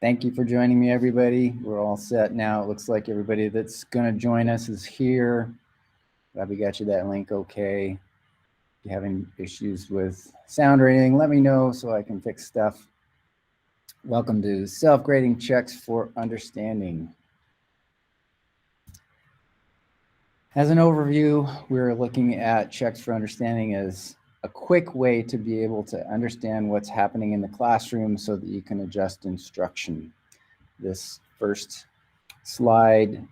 Thank you for joining me, everybody. We're all set now. It looks like everybody that's going to join us is here. Glad we got you that link okay. If you're having issues with sound or anything, let me know so I can fix stuff. Welcome to Self-Grading Checks for Understanding. As an overview, we're looking at checks for understanding as a quick way to be able to understand what's happening in the classroom so that you can adjust instruction. This first slide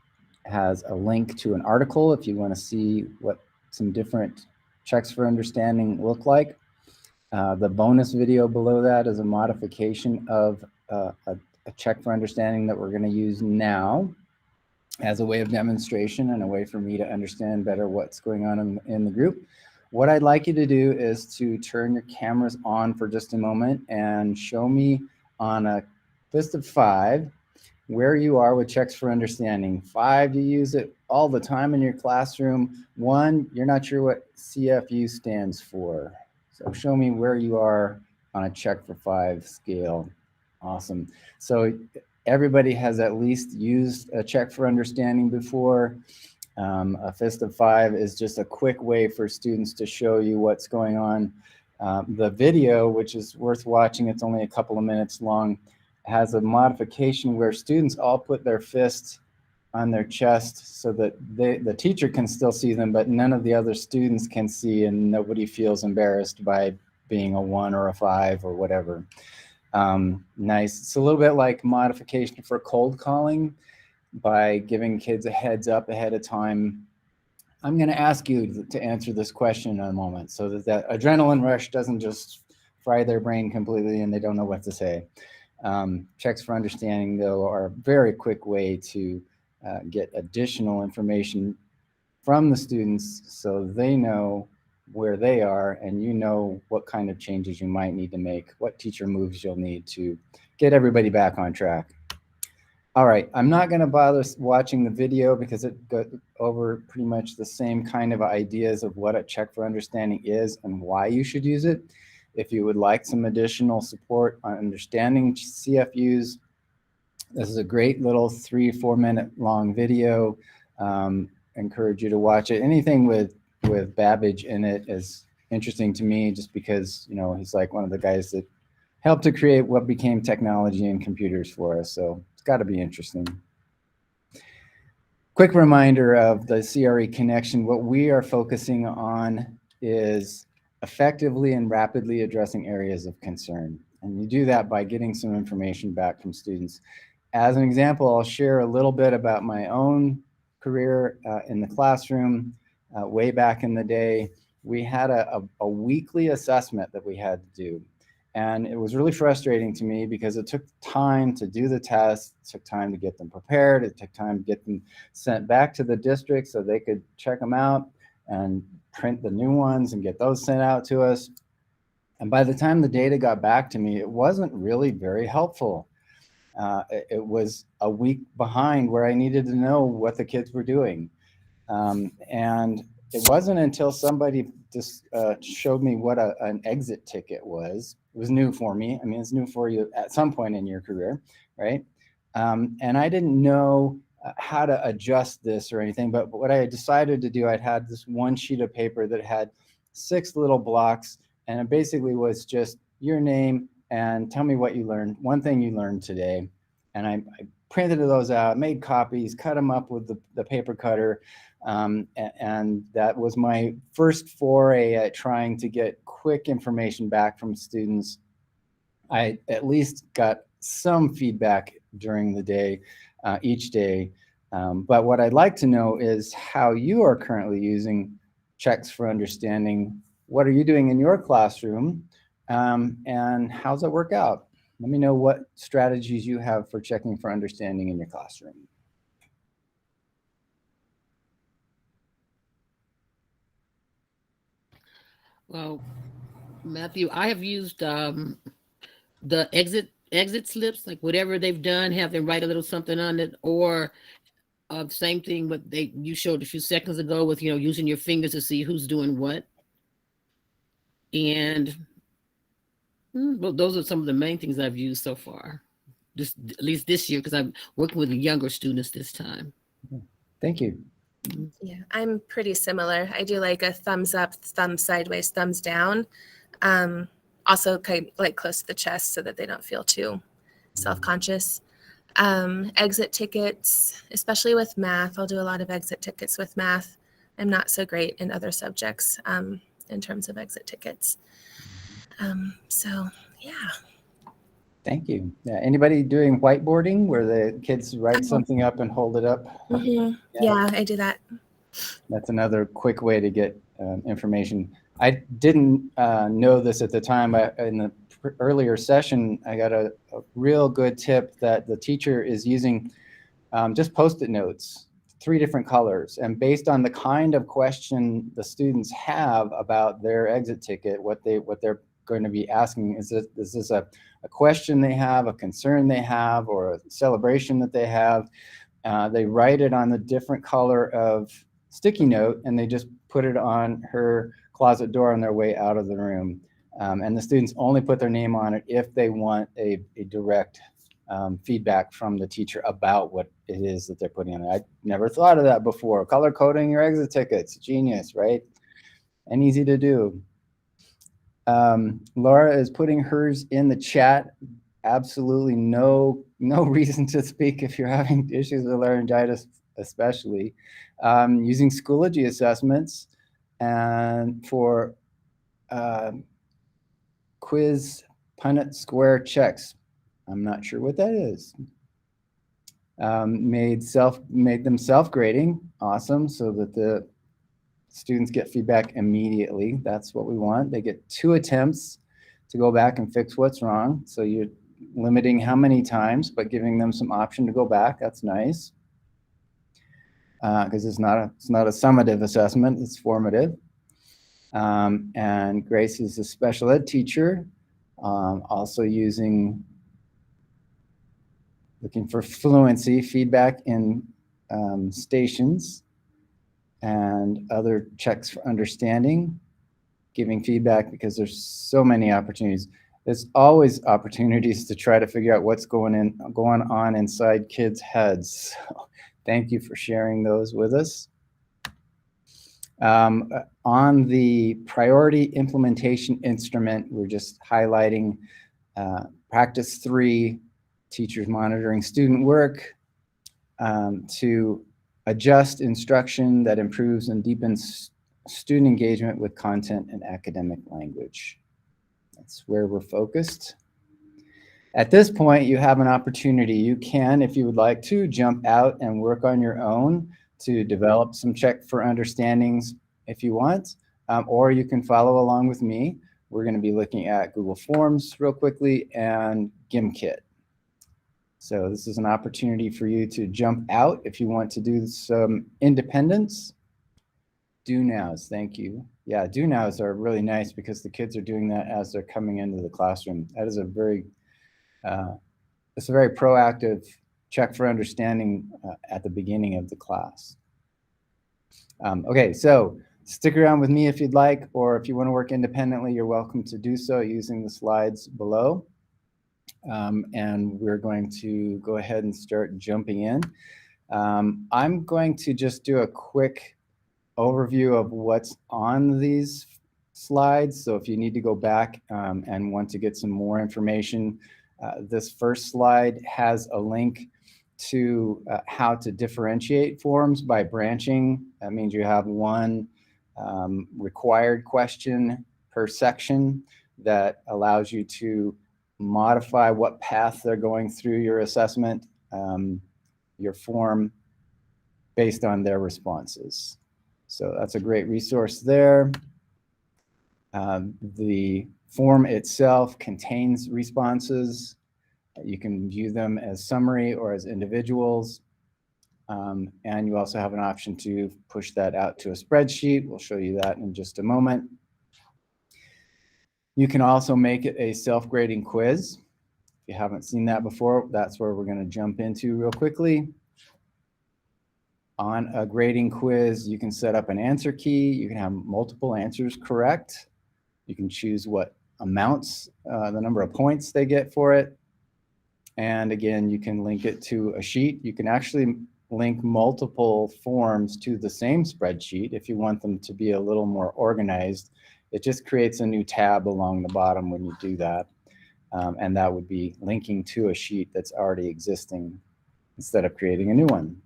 has a link to an article if you want to see what some different checks for understanding look like. The bonus video below that is a modification of a check for understanding that we're going to use now as a way of demonstration and a way for me to understand better what's going on in the group. What I'd like you to do is to turn your cameras on for just a moment and show me on a list of 5 where you are with checks for understanding. 5, you use it all the time in your classroom. 1, you're not sure what CFU stands for. So show me where you are on a check for 5 scale. Awesome. So everybody has at least used a check for understanding before. A fist of 5 is just a quick way for students to show you what's going on. The video, which is worth watching, it's only a couple of minutes long, has a modification where students all put their fists on their chest so that the teacher can still see them, but none of the other students can see, and nobody feels embarrassed by being a 1 or a 5 or whatever. Nice. It's a little bit like modification for cold calling by giving kids a heads up ahead of time. I'm going to ask you to answer this question in a moment so that that adrenaline rush doesn't just fry their brain completely and they don't know what to say. Checks for understanding, though, are a very quick way to get additional information from the students so they know where they are and you know what kind of changes you might need to make, what teacher moves you'll need to get everybody back on track. All right, I'm not going to bother watching the video because it goes over pretty much the same kind of ideas of what a check for understanding is and why you should use it. If you would like some additional support on understanding CFUs, this is a great little 3-4 minute long video. Encourage you to watch it. Anything with Babbage in it is interesting to me just because, you know, he's like one of the guys that helped to create what became technology and computers for us. So it's got to be interesting. Quick reminder of the CRE connection. What we are focusing on is effectively and rapidly addressing areas of concern. And you do that by getting some information back from students. As an example, I'll share a little bit about my own career in the classroom. Way back in the day, we had a weekly assessment that we had to do. And it was really frustrating to me because it took time to do the tests, it took time to get them prepared, it took time to get them sent back to the district so they could check them out and print the new ones and get those sent out to us. And by the time the data got back to me, it wasn't really very helpful. It was a week behind where I needed to know what the kids were doing. And it wasn't until somebody just showed me what an exit ticket was. It was new for me. I mean, it's new for you at some point in your career, right? And I didn't know how to adjust this or anything, but what I decided to do, I'd had this one sheet of paper that had 6 little blocks, and it basically was just your name and tell me what you learned, one thing you learned today. And I printed those out, made copies, cut them up with the paper cutter. And that was my first foray at trying to get quick information back from students. I at least got some feedback during the day, each day. But what I'd like to know is how you are currently using checks for understanding. What are you doing in your classroom? And how's it work out? Let me know what strategies you have for checking for understanding in your classroom. Well, Matthew, I have used the exit slips, like whatever they've done, have them write a little something on it, or same thing what you showed a few seconds ago with using your fingers to see who's doing what. And well, those are some of the main things I've used so far. this at least this year because I'm working with the younger students this time. Thank you. Yeah, I'm pretty similar. I do like a thumbs up, thumbs sideways, thumbs down. Also kind of like close to the chest so that they don't feel too self-conscious. Exit tickets, especially with math. I'll do a lot of exit tickets with math. I'm not so great in other subjects in terms of exit tickets. So yeah. Thank you. Yeah, anybody doing whiteboarding where the kids write something up and hold it up? Yeah, I do that. That's another quick way to get information. I didn't know this at the time. In the earlier session, I got a real good tip that the teacher is using just Post-it notes, 3 different colors. And based on the kind of question the students have about their exit ticket, what they're going to be asking, is this a question they have, a concern they have, or a celebration that they have? They write it on the different color of sticky note, and they just put it on her closet door on their way out of the room. And the students only put their name on it if they want a direct feedback from the teacher about what it is that they're putting on it. I never thought of that before. Color coding your exit tickets, genius, right? And easy to do. Laura is putting hers in the chat. Absolutely no reason to speak if you're having issues with laryngitis, especially. Using Schoology assessments and for quiz Punnett square checks. I'm not sure what that is. Made them self-grading. Awesome. So that the students get feedback immediately. That's what we want. They get 2 attempts to go back and fix what's wrong. So you're limiting how many times, but giving them some option to go back. That's nice. Because it's not a summative assessment, it's formative. And Grace is a special ed teacher, also looking for fluency, feedback in stations, and other checks for understanding, giving feedback because there's so many opportunities. There's always opportunities to try to figure out what's going on inside kids' heads. So thank you for sharing those with us. On the priority implementation instrument, we're just highlighting practice 3, teachers monitoring student work, to adjust instruction that improves and deepens student engagement with content and academic language. That's where we're focused. At this point, you have an opportunity. You can, if you would like to, jump out and work on your own to develop some check for understandings if you want, or you can follow along with me. We're going to be looking at Google Forms real quickly and GimKit. So this is an opportunity for you to jump out if you want to do some independence. Do nows, thank you. Yeah, do nows are really nice because the kids are doing that as they're coming into the classroom. That is a very, it's a very proactive check for understanding at the beginning of the class. Okay, so stick around with me if you'd like, or if you want to work independently, you're welcome to do so using the slides below. And we're going to go ahead and start jumping in. I'm going to just do a quick overview of what's on these slides. So if you need to go back and want to get some more information, this first slide has a link to how to differentiate forms by branching. That means you have one required question per section that allows you to modify what path they're going through your assessment, your form, based on their responses. So that's a great resource there. The form itself contains responses. You can view them as summary or as individuals. And you also have an option to push that out to a spreadsheet. We'll show you that in just a moment. You can also make it a self-grading quiz. If you haven't seen that before, that's where we're going to jump into real quickly. On a grading quiz, you can set up an answer key. You can have multiple answers correct. You can choose what amounts, the number of points they get for it. And again, you can link it to a sheet. You can actually link multiple forms to the same spreadsheet if you want them to be a little more organized. It just creates a new tab along the bottom when you do that. And that would be linking to a sheet that's already existing instead of creating a new one.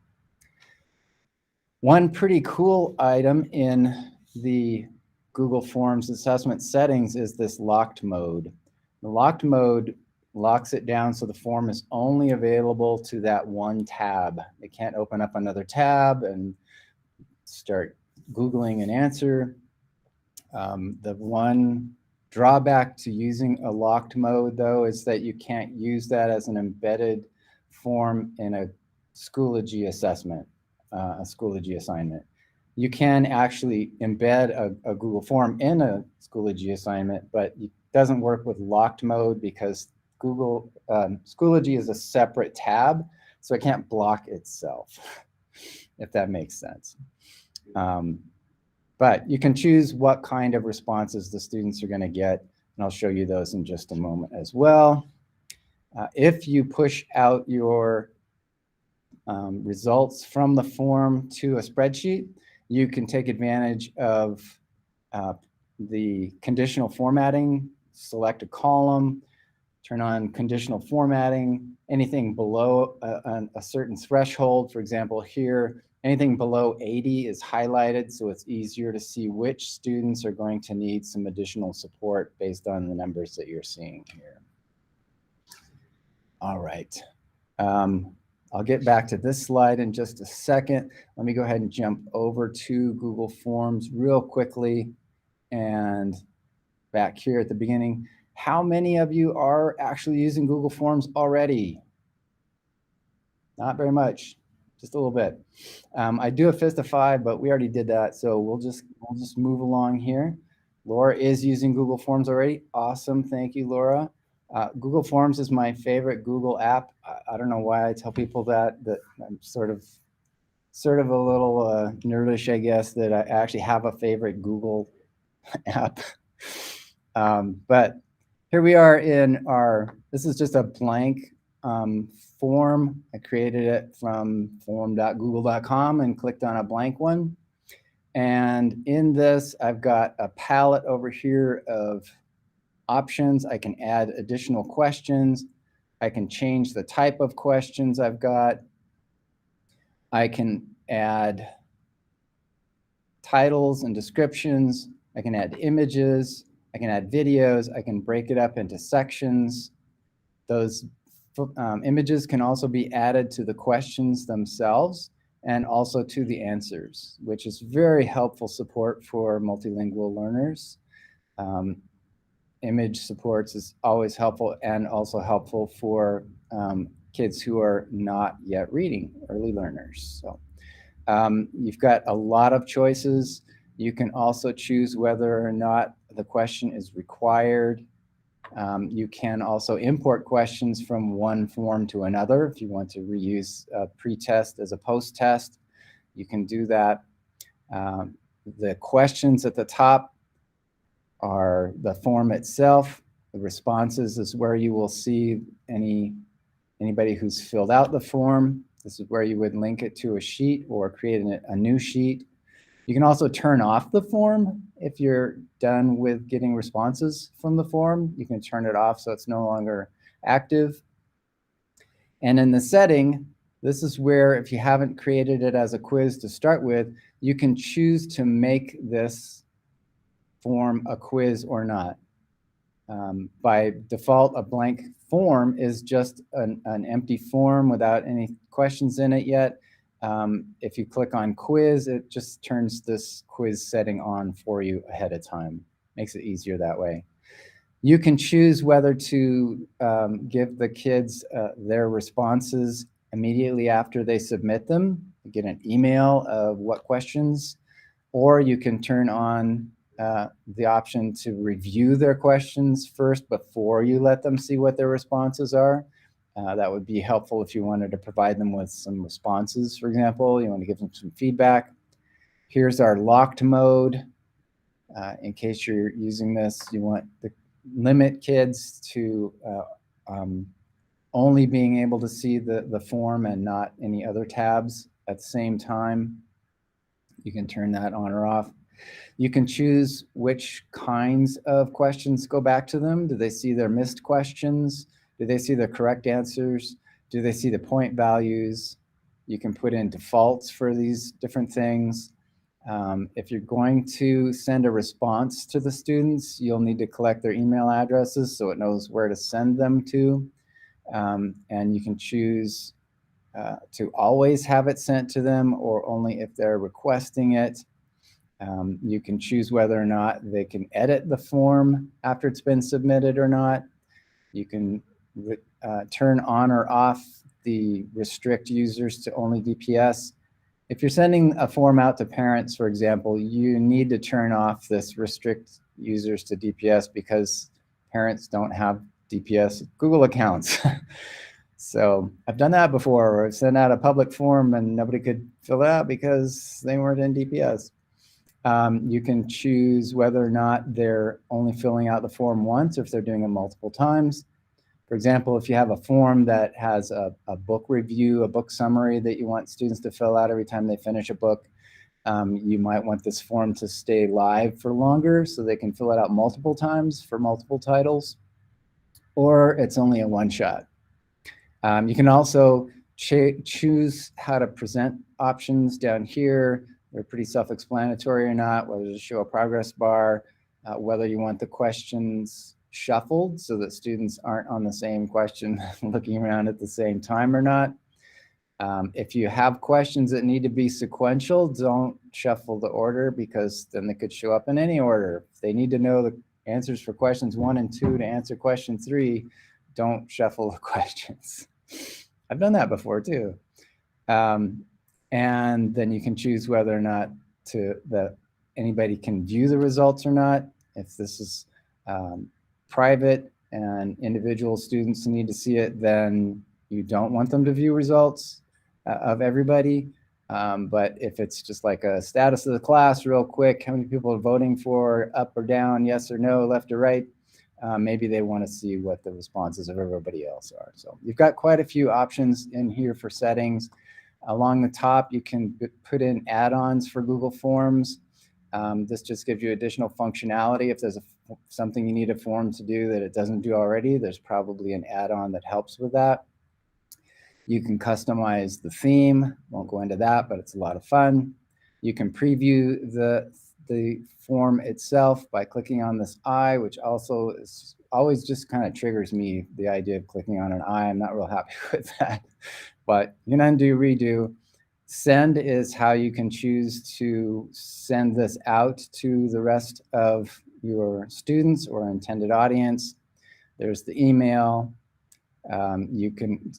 One pretty cool item in the Google Forms assessment settings is this locked mode. The locked mode locks it down so the form is only available to that one tab. It can't open up another tab and start Googling an answer. The one drawback to using a locked mode, though, is that you can't use that as an embedded form in a Schoology assessment, a Schoology assignment. You can actually embed a Google form in a Schoology assignment, but it doesn't work with locked mode because Schoology is a separate tab, so it can't block itself, if that makes sense. But you can choose what kind of responses the students are going to get, and I'll show you those in just a moment as well. If you push out your results from the form to a spreadsheet, you can take advantage of the conditional formatting, select a column, turn on conditional formatting, anything below a certain threshold. For example, here, anything below 80 is highlighted, so it's easier to see which students are going to need some additional support based on the numbers that you're seeing here. All right. I'll get back to this slide in just a second. Let me go ahead and jump over to Google Forms real quickly. And back here at the beginning, how many of you are actually using Google Forms already? Not very much, just a little bit. I do a fist of 5, but we already did that, so we'll just move along here. Laura is using Google Forms already. Awesome, thank you, Laura. Google Forms is my favorite Google app. I don't know why I tell people that I'm sort of a little nerdish, I guess, that I actually have a favorite Google app. But here we are in this is just a blank form. I created it from form.google.com and clicked on a blank one. And in this, I've got a palette over here of options. I can add additional questions. I can change the type of questions I've got. I can add titles and descriptions. I can add images. I can add videos. I can break it up into sections. Those images can also be added to the questions themselves and also to the answers, which is very helpful support for multilingual learners. Image supports is always helpful and also helpful for kids who are not yet reading, early learners. So you've got a lot of choices. You can also choose whether or not the question is required. You can also import questions from one form to another. If you want to reuse a pre-test as a post-test, you can do that. The questions at the top are the form itself. The responses is where you will see anybody who's filled out the form. This is where you would link it to a sheet or create a new sheet. You can also turn off the form if you're done with getting responses from the form. You can turn it off so it's no longer active. And in the setting, this is where, if you haven't created it as a quiz to start with, you can choose to make this form a quiz or not. By default, a blank form is just an empty form without any questions in it yet. If you click on quiz, it just turns this quiz setting on for you ahead of time. Makes it easier that way. You can choose whether to give the kids their responses immediately after they submit them. You get an email of what questions, or you can turn on the option to review their questions first before you let them see what their responses are. That would be helpful if you wanted to provide them with some responses, for example. You want to give them some feedback. Here's our locked mode. In case you're using this, you want to limit kids to only being able to see the form and not any other tabs at the same time. You can turn that on or off. You can choose which kinds of questions go back to them. Do they see their missed questions? Do they see the correct answers? Do they see the point values? You can put in defaults for these different things. If you're going to send a response to the students, you'll need to collect their email addresses so it knows where to send them to. And you can choose to always have it sent to them or only if they're requesting it. You can choose whether or not they can edit the form after it's been submitted or not. You can turn on or off the restrict users to only DPS. If you're sending a form out to parents, for example, you need to turn off this restrict users to DPS because parents don't have DPS Google accounts. So I've done that before, where I've sent out a public form and nobody could fill it out because they weren't in DPS. You can choose whether or not they're only filling out the form once or if they're doing it multiple times. For example, if you have a form that has a book review, a book summary that you want students to fill out every time they finish a book, you might want this form to stay live for longer so they can fill it out multiple times for multiple titles, or it's only a one-shot. You can also choose how to present options down here. They're pretty self-explanatory or not, whether to show a progress bar, whether you want the questions shuffled so that students aren't on the same question looking around at the same time or not. If you have questions that need to be sequential, don't shuffle the order because then they could show up in any order. If they need to know the answers for questions 1 and 2 to answer question 3, don't shuffle the questions. I've done that before too. And then you can choose whether or not anybody can view the results or not. If this is private and individual students need to see it, then you don't want them to view results of everybody. But if it's just like a status of the class real quick, how many people are voting for up or down, yes or no, left or right, maybe they want to see what the responses of everybody else are. So you've got quite a few options in here for settings. Along the top, you can put in add-ons for Google Forms. This just gives you additional functionality. If there's something you need a form to do that it doesn't do already, there's probably an add-on that helps with that. You can customize the theme. Won't go into that, but it's a lot of fun. You can preview the form itself by clicking on this eye, which also is always just kind of triggers me, the idea of clicking on an eye. I'm not real happy with that. But you can undo, redo. Send is how you can choose to send this out to the rest of your students or intended audience. There's the email. You can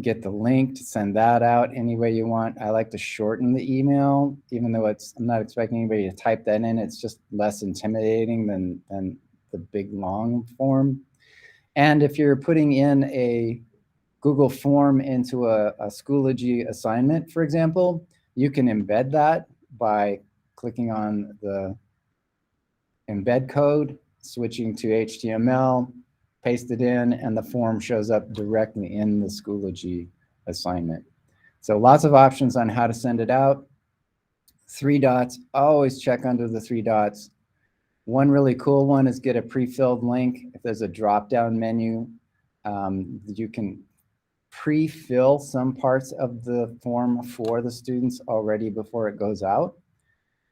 get the link to send that out any way you want. I like to shorten the email, even though I'm not expecting anybody to type that in. It's just less intimidating than the big long form. And if you're putting in a Google form into a Schoology assignment, for example, you can embed that by clicking on the embed code, switching to HTML, paste it in, and the form shows up directly in the Schoology assignment. So lots of options on how to send it out. 3 dots, always check under the 3 dots. One really cool one is get a pre-filled link. If there's a drop-down menu, you can pre-fill some parts of the form for the students already before it goes out.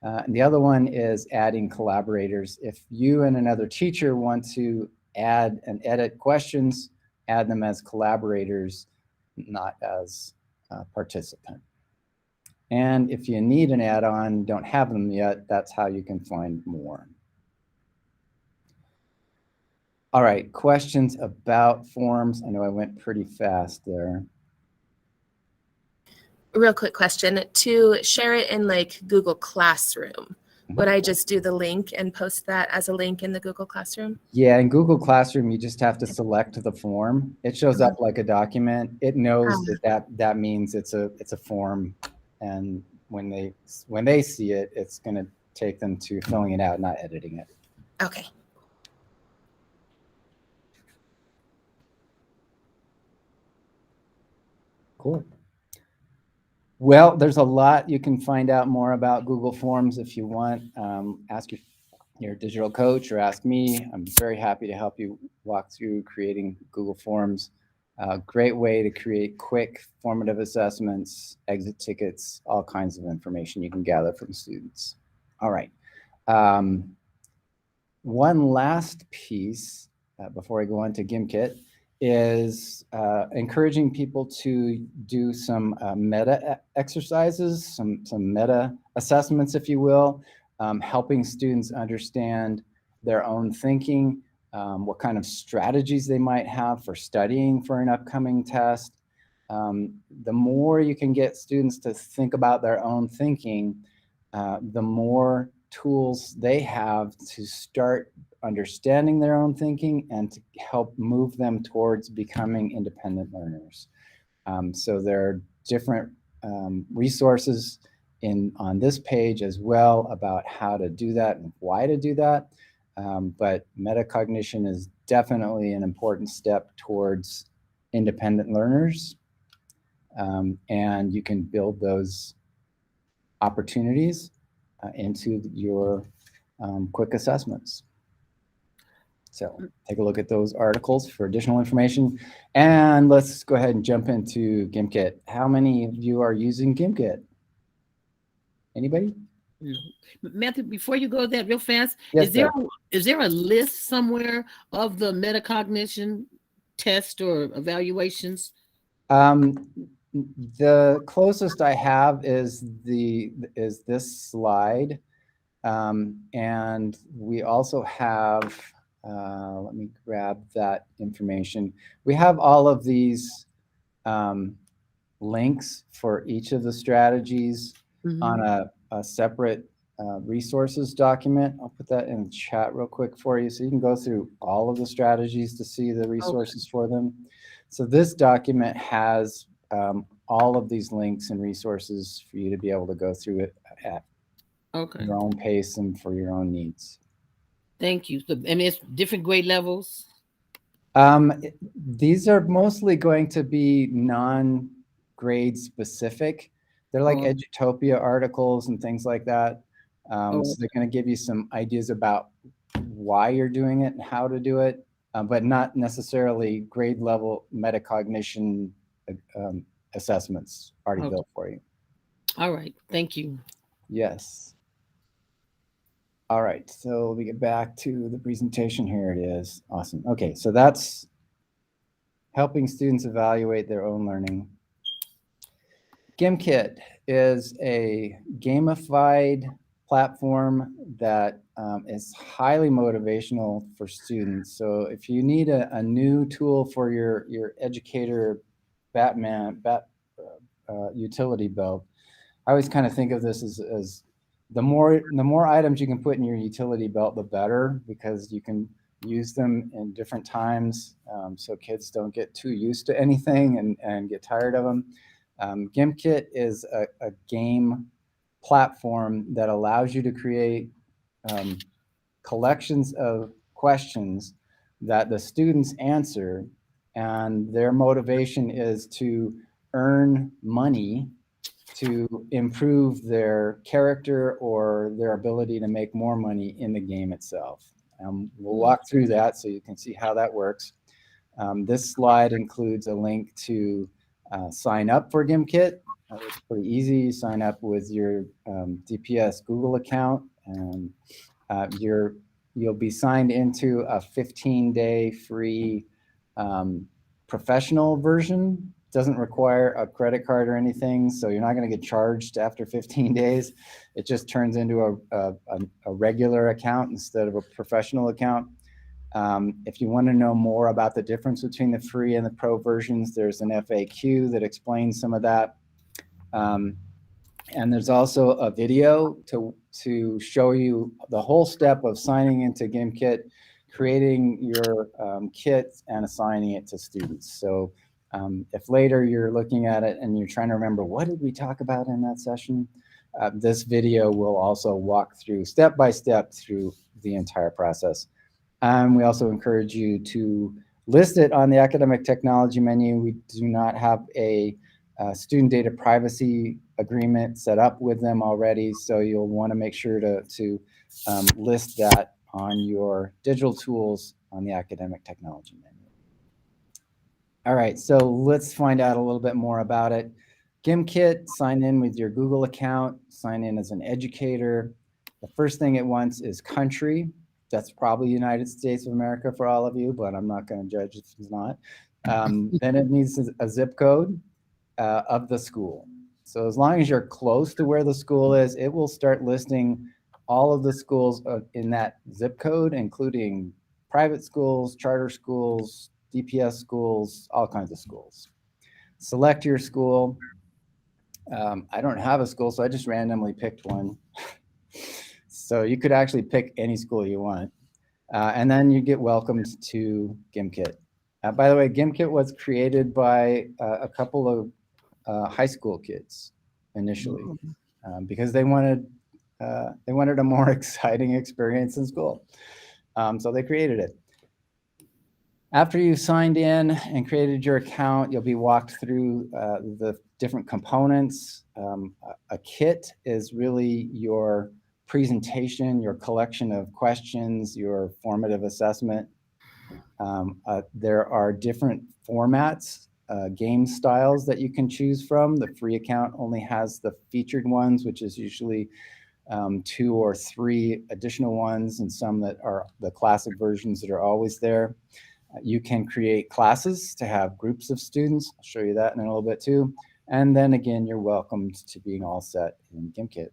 And the other one is adding collaborators. If you and another teacher want to add and edit questions, add them as collaborators, not as a participant. And if you need an add-on, don't have them yet, that's how you can find more. All right, questions about forms. I know I went pretty fast there. Real quick question. To share it in like Google Classroom, would I just do the link and post that as a link in the Google Classroom? Yeah, in Google Classroom, you just have to select the form. It shows up like a document. It knows that means it's a form, and when they see it, it's going to take them to filling it out, not editing it. Okay. Cool. Well, there's a lot you can find out more about Google Forms if you want. Ask your digital coach or ask me. I'm very happy to help you walk through creating Google Forms. Great way to create quick formative assessments, exit tickets, all kinds of information you can gather from students. All right. One last piece before I go on to Gimkit is encouraging people to do some meta exercises, some meta assessments, if you will, helping students understand their own thinking, what kind of strategies they might have for studying for an upcoming test. The more you can get students to think about their own thinking, the more tools they have to start understanding their own thinking and to help move them towards becoming independent learners. So there are different resources on this page as well about how to do that and why to do that. But metacognition is definitely an important step towards independent learners. And you can build those opportunities into your quick assessments. So take a look at those articles for additional information. And let's go ahead and jump into Gimkit. How many of you are using Gimkit? Anybody? Matthew, before you go there real fast, Yes, is there a list somewhere of the metacognition test or evaluations? The closest I have is this slide. And we also have, let me grab that information. We have all of these links for each of the strategies on a separate resources document. I'll put that in the chat real quick for you so you can go through all of the strategies to see the resources for them. So this document has all of these links and resources for you to be able to go through it at your own pace and for your own needs. Thank you. And it's different grade levels? These are mostly going to be non-grade specific. They're like Edutopia articles and things like that. So they're going to give you some ideas about why you're doing it and how to do it, but not necessarily grade level metacognition assessments already built for you. All right. Thank you. Yes. All right. So let me get back to the presentation. Here it is. Awesome. Okay. So that's helping students evaluate their own learning. Gimkit is a gamified platform that is highly motivational for students. So if you need a new tool for your educator utility belt, I always kind of think of this as the more items you can put in your utility belt, the better, because you can use them in different times, so kids don't get too used to anything and get tired of them. Gimkit is a game platform that allows you to create collections of questions that the students answer, and their motivation is to earn money to improve their character or their ability to make more money in the game itself. We'll walk through that so you can see how that works. This slide includes a link to sign up for Gimkit. It's pretty easy. You sign up with your DPS Google account, and you'll be signed into a 15-day free professional version. Doesn't require a credit card or anything, so you're not going to get charged after 15 days. It just turns into a regular account instead of a professional account. If you want to know more about the difference between the free and the pro versions, there's an FAQ that explains some of that. And there's also a video to show you the whole step of signing into Gimkit, creating your kit, and assigning it to students. So if later you're looking at it and you're trying to remember what did we talk about in that session, this video will also walk through step by step through the entire process. We also encourage you to list it on the academic technology menu. We do not have a student data privacy agreement set up with them already. So you'll want to make sure to list that on your digital tools on the academic technology menu. All right, so let's find out a little bit more about it. Gimkit, sign in with your Google account, sign in as an educator. The first thing it wants is country. That's probably United States of America for all of you, but I'm not going to judge if it's not. Then it needs a zip code of the school. So as long as you're close to where the school is, it will start listing all of the schools in that zip code, including private schools, charter schools, DPS schools, all kinds of schools. Select your school. I don't have a school, so I just randomly picked one. So you could actually pick any school you want. And then you get welcomed to Gimkit. By the way, Gimkit was created by a couple of high school kids initially because they wanted a more exciting experience in school. So they created it. After you signed in and created your account, you'll be walked through the different components. A kit is really your presentation, your collection of questions, your formative assessment. There are different formats, game styles that you can choose from. The free account only has the featured ones, which is usually 2 or 3 additional ones, and some that are the classic versions that are always there. You can create classes to have groups of students. I'll show you that in a little bit too. And then again, you're welcomed to being all set in Gimkit.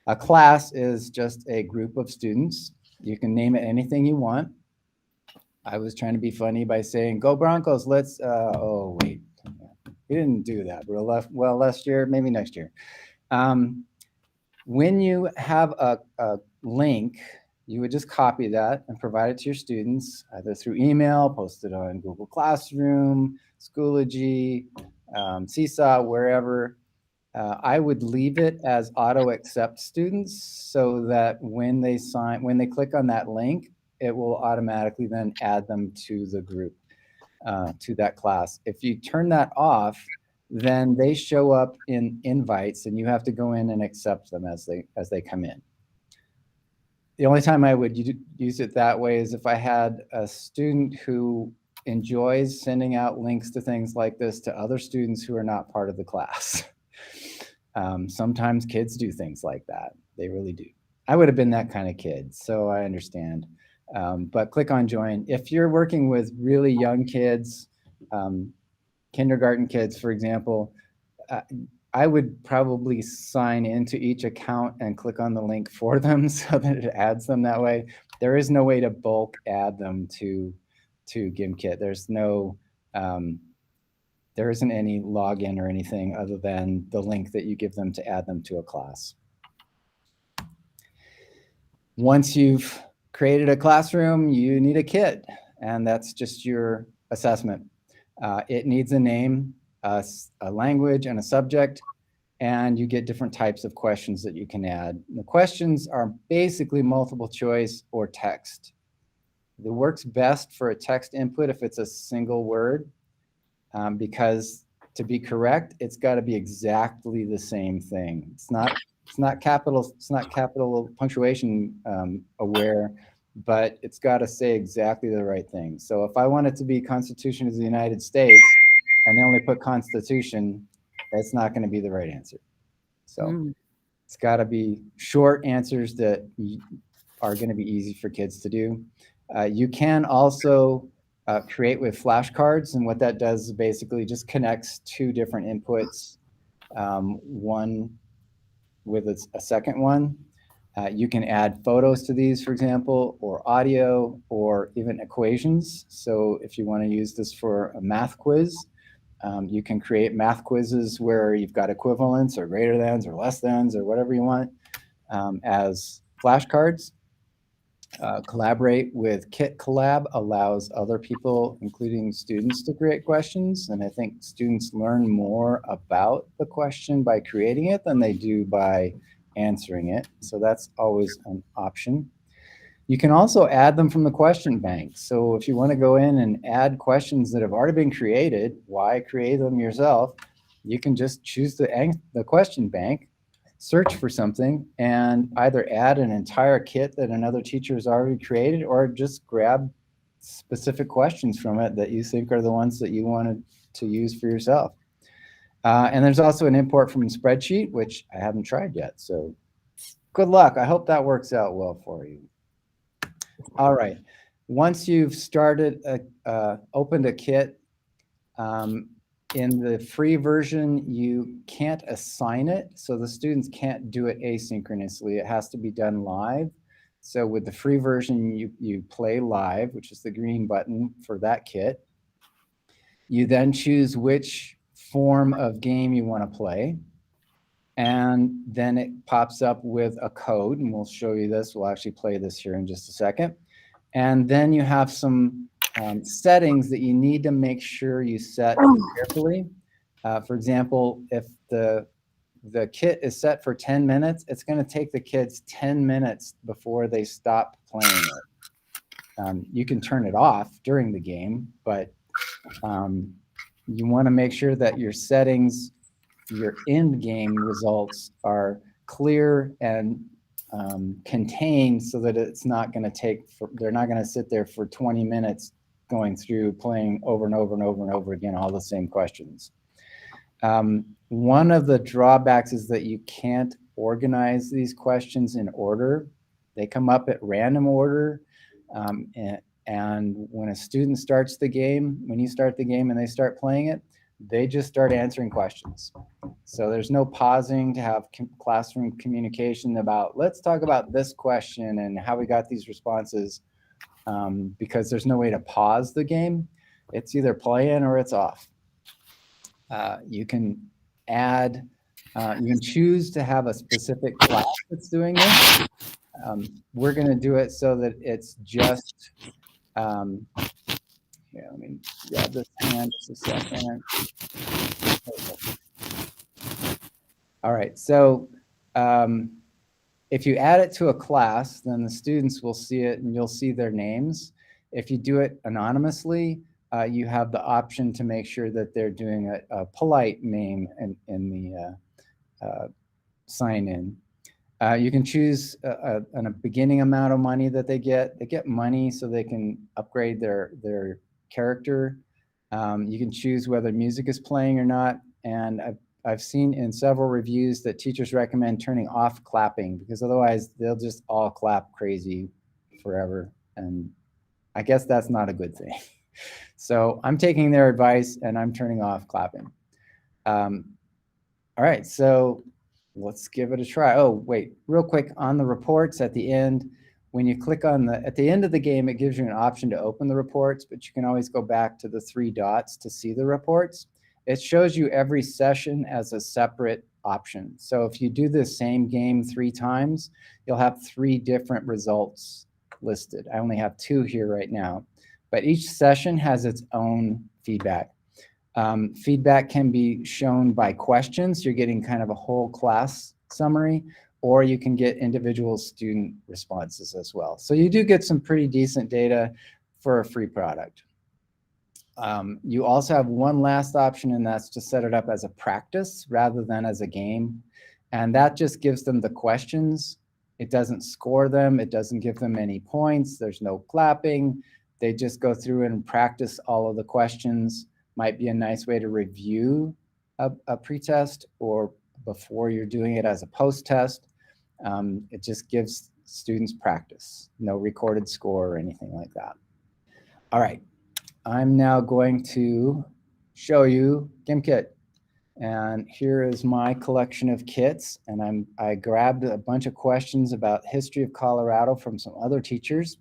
A class is just a group of students. You can name it anything you want. I was trying to be funny by saying, "Go Broncos, let's," oh wait, we didn't do that. Well, last year, maybe next year. When you have a link, you would just copy that and provide it to your students, either through email, post it on Google Classroom, Schoology, Seesaw, wherever. I would leave it as auto accept students so that when they click on that link, it will automatically then add them to the group, to that class. If you turn that off, then they show up in invites and you have to go in and accept them as they come in. The only time I would use it that way is if I had a student who enjoys sending out links to things like this to other students who are not part of the class. Sometimes kids do things like that. They really do. I would have been that kind of kid, so I understand. But click on join. If you're working with really young kids, kindergarten kids, for example, I would probably sign into each account and click on the link for them so that it adds them that way. There is no way to bulk add them to Gimkit. There's no, there isn't any login or anything other than the link that you give them to add them to a class. Once you've created a classroom, you need a kit, and that's just your assessment. It needs a name, a language, and a subject, and you get different types of questions that you can add. The questions are basically multiple choice or text. It works best for a text input if it's a single word, because to be correct, it's got to be exactly the same thing. It's not capital punctuation aware, but it's got to say exactly the right thing. So if I want it to be Constitution of the United States and they only put Constitution, that's not going to be the right answer. So it's got to be short answers that are going to be easy for kids to do. You can also create with flashcards, and what that does is basically just connects 2 different inputs, one with a second one. You can add photos to these, for example, or audio, or even equations. So if you want to use this for a math quiz, you can create math quizzes where you've got equivalents or greater thans or less thans or whatever you want as flashcards. Collaborate with KitKollab allows other people, including students, to create questions. And I think students learn more about the question by creating it than they do by answering it. So that's always an option. You can also add them from the question bank. So if you want to go in and add questions that have already been created, why create them yourself? You can just choose the question bank, search for something, and either add an entire kit that another teacher has already created, or just grab specific questions from it that you think are the ones that you wanted to use for yourself. And there's also an import from a spreadsheet, which I haven't tried yet. So good luck. I hope that works out well for you. All right. Once you've started, opened a kit, in the free version, you can't assign it. So the students can't do it asynchronously. It has to be done live. So with the free version, you play live, which is the green button for that kit. You then choose which form of game you want to play. And then it pops up with a code, and we'll show you this. We'll actually play this here in just a second. And then you have some settings that you need to make sure you set carefully. For example, if the kit is set for 10 minutes, it's going to take the kids 10 minutes before they stop playing it. You can turn it off during the game, but you want to make sure that your settings, your end game results are clear and contained, so that it's not going to take, they're not going to sit there for 20 minutes going through playing over and over and over and over again all the same questions. One of the drawbacks is that you can't organize these questions in order. They come up at random order, and when a student starts the game, when you start the game and they start playing it, they just start answering questions. So there's no pausing to have classroom communication about, let's talk about this question and how we got these responses, because there's no way to pause the game. It's either playing or it's off. You can add, you can choose to have a specific class that's doing this. We're going to do it so that it's just, yeah, let me grab this hand just a second. All right, so if you add it to a class, then the students will see it and you'll see their names. If you do it anonymously, you have the option to make sure that they're doing a polite name in the sign-in. You can choose a beginning amount of money that they get. They get money so they can upgrade their character. You can choose whether music is playing or not. And I've seen in several reviews that teachers recommend turning off clapping, because otherwise they'll just all clap crazy forever. And I guess that's not a good thing. So I'm taking their advice and I'm turning off clapping. All right, so let's give it a try. Oh, wait, real quick on the reports at the end. When you click on at the end of the game, it gives you an option to open the reports, but you can always go back to the 3 dots to see the reports. It shows you every session as a separate option. So if you do the same game 3 times, you'll have 3 different results listed. I only have 2 here right now, but each session has its own feedback. Feedback can be shown by questions. You're getting kind of a whole class summary, or you can get individual student responses as well. So you do get some pretty decent data for a free product. You also have one last option, and that's to set it up as a practice rather than as a game. And that just gives them the questions. It doesn't score them. It doesn't give them any points. There's no clapping. They just go through and practice all of the questions. Might be a nice way to review a pretest or before you're doing it as a post-test. It just gives students practice, no recorded score or anything like that. All right, I'm now going to show you GimKit. And here is my collection of kits. And I grabbed a bunch of questions about history of Colorado from some other teachers.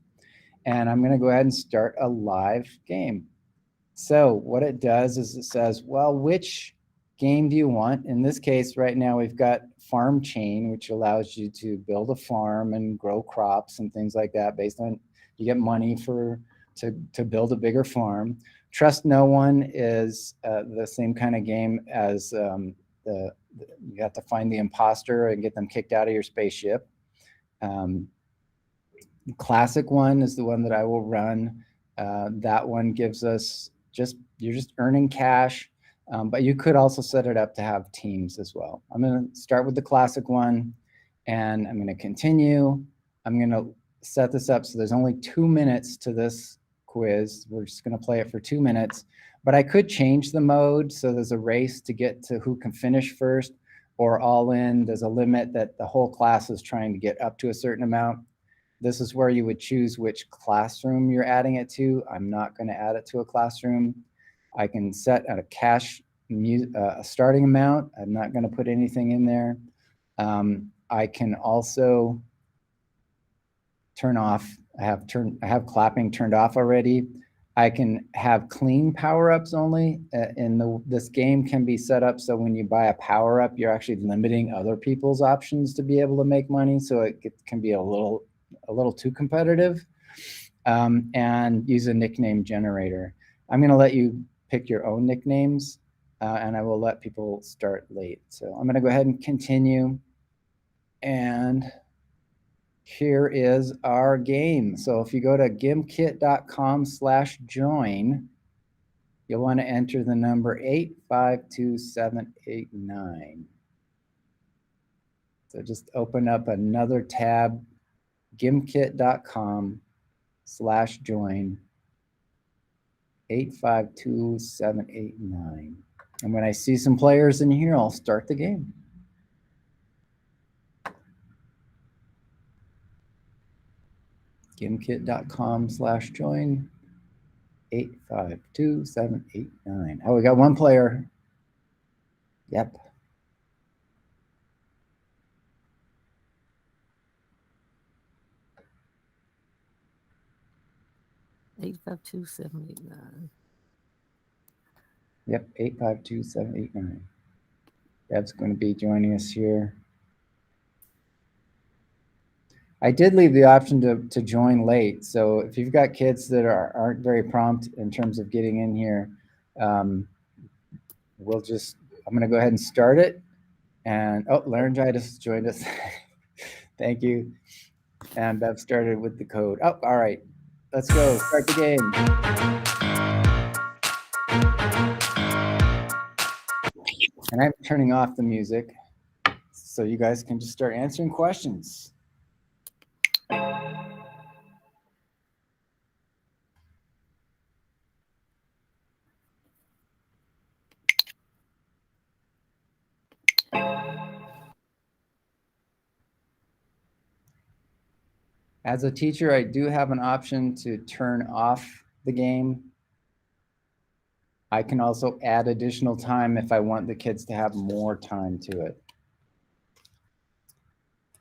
And I'm gonna go ahead and start a live game. So what it does is it says, well, which game do you want? In this case, right now, we've got Farm Chain, which allows you to build a farm and grow crops and things like that based on, you get money to build a bigger farm. Trust No One is the same kind of game as you have to find the imposter and get them kicked out of your spaceship. The classic one is the one that I will run. That one gives us you're just earning cash, but you could also set it up to have teams as well. I'm going to start with the classic one, and I'm going to continue. I'm going to set this up so there's only 2 minutes to this quiz. We're just going to play it for 2 minutes, but I could change the mode so there's a race to get to who can finish first, or all in. There's a limit that the whole class is trying to get up to a certain amount. This is where you would choose which classroom you're adding it to. I'm not going to add it to a classroom. I can set a a starting amount. I'm not going to put anything in there. I can also turn off. I have clapping turned off already. I can have clean power-ups only. This game can be set up so when you buy a power-up, you're actually limiting other people's options to be able to make money. So it can be a little too competitive, and use a nickname generator. I'm going to let you pick your own nicknames, and I will let people start late. So I'm going to go ahead and continue. And here is our game. So if you go to gimkit.com/join, you'll want to enter the number 852789. So just open up another tab, gimkit.com/join 852789. And when I see some players in here, I'll start the game. gimkit.com/join 852789. Oh, we got one player. Yep. Eight 52789. Yep, 852789. Deb's going to be joining us here. I did leave the option to join late. So if you've got kids that aren't very prompt in terms of getting in here, I'm going to go ahead and start it. And Laryngitis joined us. Thank you. And Bev started with the code. Oh, all right. Let's go. Start the game. And I'm turning off the music so you guys can just start answering questions. As a teacher, I do have an option to turn off the game. I can also add additional time if I want the kids to have more time to it.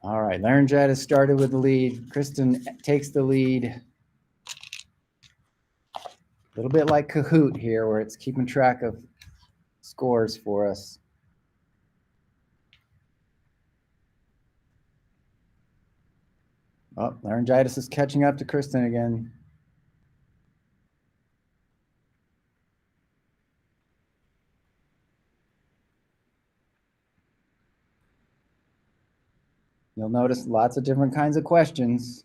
All right, Laryngitis started with the lead. Kristen takes the lead. A little bit like Kahoot here, where it's keeping track of scores for us. Oh, Laryngitis is catching up to Kristen again. You'll notice lots of different kinds of questions.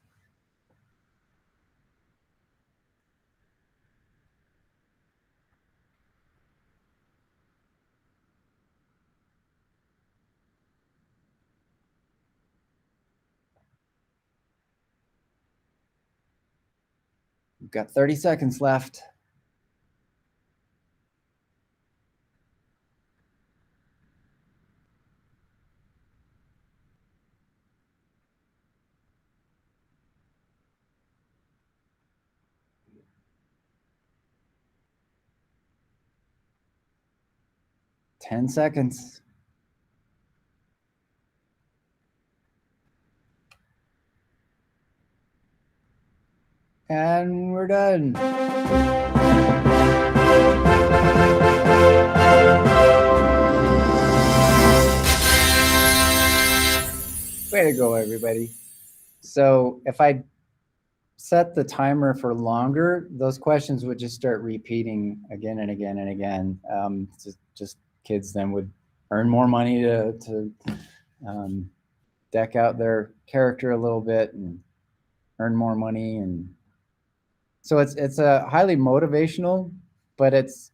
We've got 30 seconds left. Ten seconds. And we're done. Way to go, everybody. So if I set the timer for longer, those questions would just start repeating again and again and again. Just kids then would earn more money to deck out their character a little bit and earn more money. And so it's a highly motivational, but it's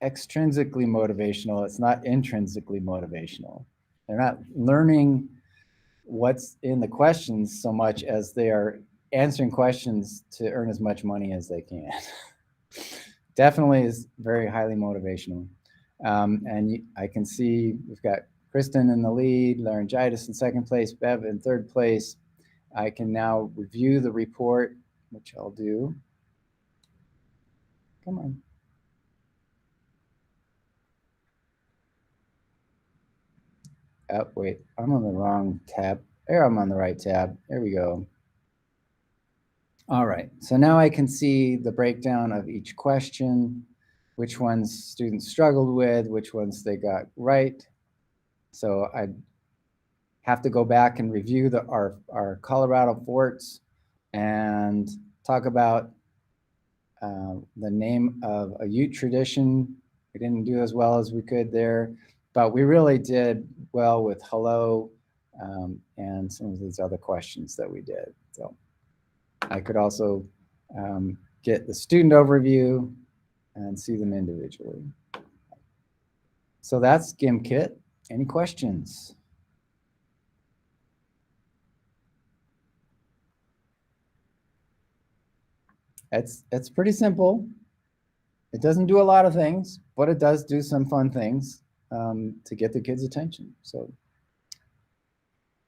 extrinsically motivational. It's not intrinsically motivational. They're not learning what's in the questions so much as they are answering questions to earn as much money as they can. Definitely is very highly motivational. I can see we've got Kristen in the lead, Laryngitis in second place, Bev in third place. I can now review the report, which I'll do. Come on. Oh, wait, I'm on the wrong tab. There, I'm on the right tab. There we go. All right, so now I can see the breakdown of each question, which ones students struggled with, which ones they got right. So I have to go back and review our Colorado forts and talk about the name of a Ute tradition. We didn't do as well as we could there, but we really did well with hello and some of these other questions that we did. So I could also get the student overview and see them individually. So that's GimKit. Any questions? It's pretty simple. It doesn't do a lot of things, but it does do some fun things to get the kids' attention. So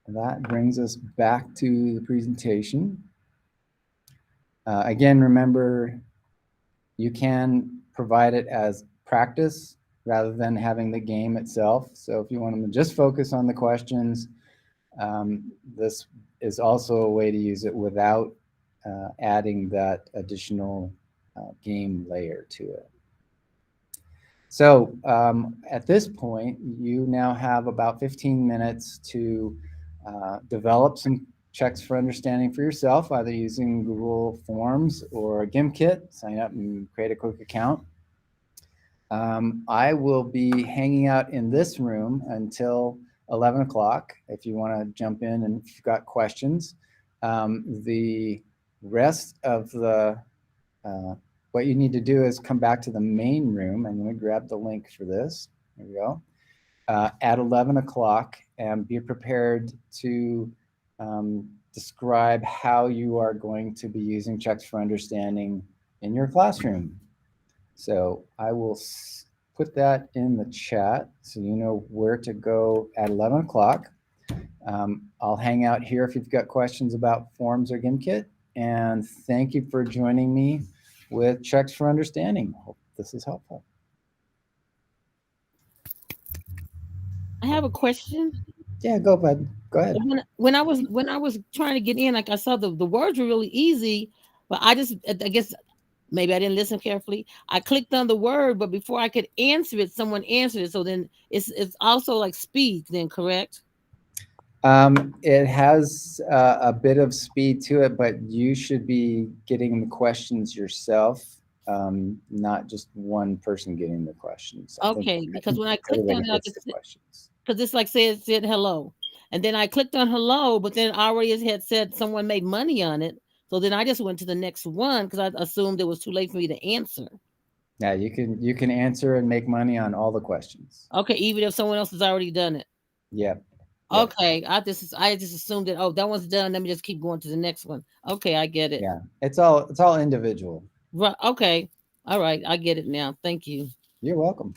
that brings us back to the presentation. Again, remember, you can provide it as practice rather than having the game itself. So if you want them to just focus on the questions, this is also a way to use it without adding that additional game layer to it. So at this point, you now have about 15 minutes to develop some checks for understanding for yourself, either using Google Forms or GimKit. Sign up and create a quick account. I will be hanging out in this room until 11 o'clock if you want to jump in and if you've got questions. The rest of the what you need to do is come back to the main room. I'm going to grab the link for this. There we go. At 11 o'clock, and be prepared to describe how you are going to be using checks for understanding in your classroom. So I will put that in the chat so you know where to go at 11 o'clock. I'll hang out here if you've got questions about forms or GimKit. And thank you for joining me with Checks for Understanding. Hope this is helpful. I have a question. Yeah, go ahead. Go ahead. When I was trying to get in, like I saw the words were really easy, but I guess maybe I didn't listen carefully. I clicked on the word, but before I could answer it, someone answered it. So then it's also like speed, then, correct? It has a bit of speed to it, but you should be getting the questions yourself, not just one person getting the questions. Okay, because when I clicked on it, because it's like said hello, and then I clicked on hello, but then already had said someone made money on it. So then I just went to the next one because I assumed it was too late for me to answer. Yeah, you can answer and make money on all the questions. Okay, even if someone else has already done it. Yeah. Okay, I just assumed that, oh, that one's done. Let me just keep going to the next one. Okay, I get it. Yeah, it's all individual. Right. Okay. All right, I get it now. Thank you. You're welcome.